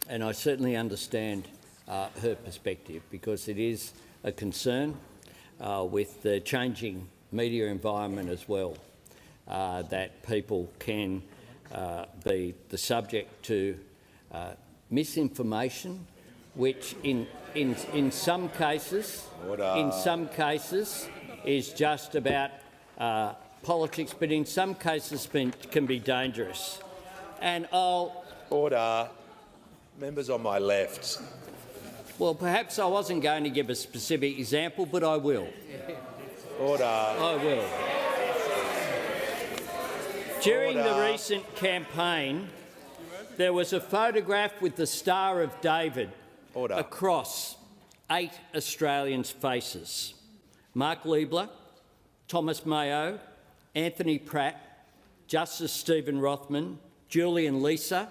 and I certainly understand her perspective, because it is a concern with the changing media environment as well, that people can be the subject to misinformation, which in some cases is just about politics, but in some cases can be dangerous. And Order. Members on my left. Well, perhaps I wasn't going to give a specific example, but I will. Order. I will. During the recent campaign, there was a photograph with the Star of David across 8 Australians' faces: Mark Liebler, Thomas Mayo, Anthony Pratt, Justice Stephen Rothman, Julian Leeser,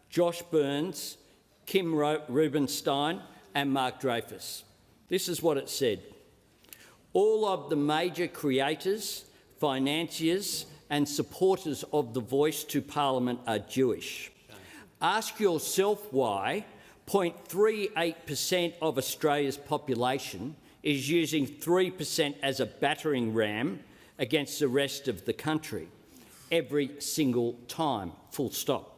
Josh Burns, Kim Rubenstein and Mark Dreyfus. This is what it said: all of the major creators, financiers and supporters of the Voice to Parliament are Jewish. Ask yourself why 0.38% of Australia's population is using 3% as a battering ram against the rest of the country every single time, full stop.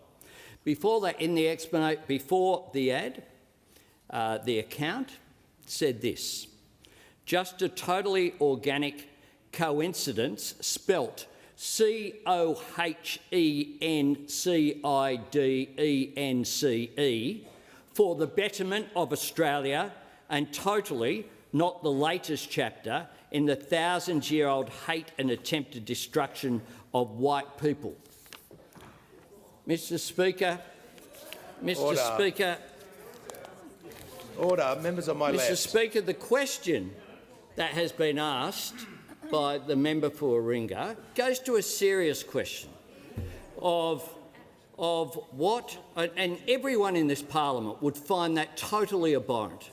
Before that, in the explanation, before the ad, the account said this: just a totally organic coincidence, spelt COHENCIDENCE, for the betterment of Australia, and totally not the latest chapter in the 1,000-year-old hate and attempted destruction of white people. Mr. Speaker, Order. Members on my left. Mr. Speaker, the question that has been asked by the member for Warringah goes to a serious question of what, and everyone in this parliament would find that totally abhorrent.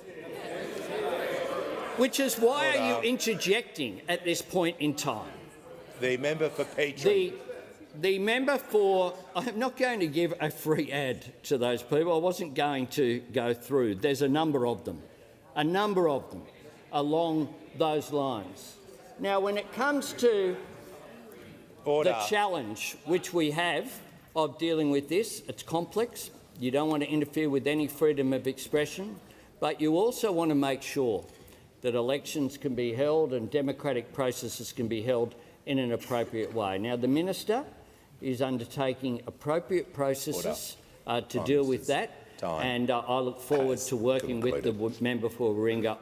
Which is why are you interjecting at this point in time? The member for Petrie. The member for... I'm not going to give a free ad to those people. I wasn't going to go through. There's a number of them along those lines. Now, when it comes to the challenge which we have of dealing with this, it's complex. You don't want to interfere with any freedom of expression, but you also want to make sure that elections can be held and democratic processes can be held in an appropriate way. Now, the minister is undertaking appropriate processes to deal with that, and I look forward to working with the member for Warringah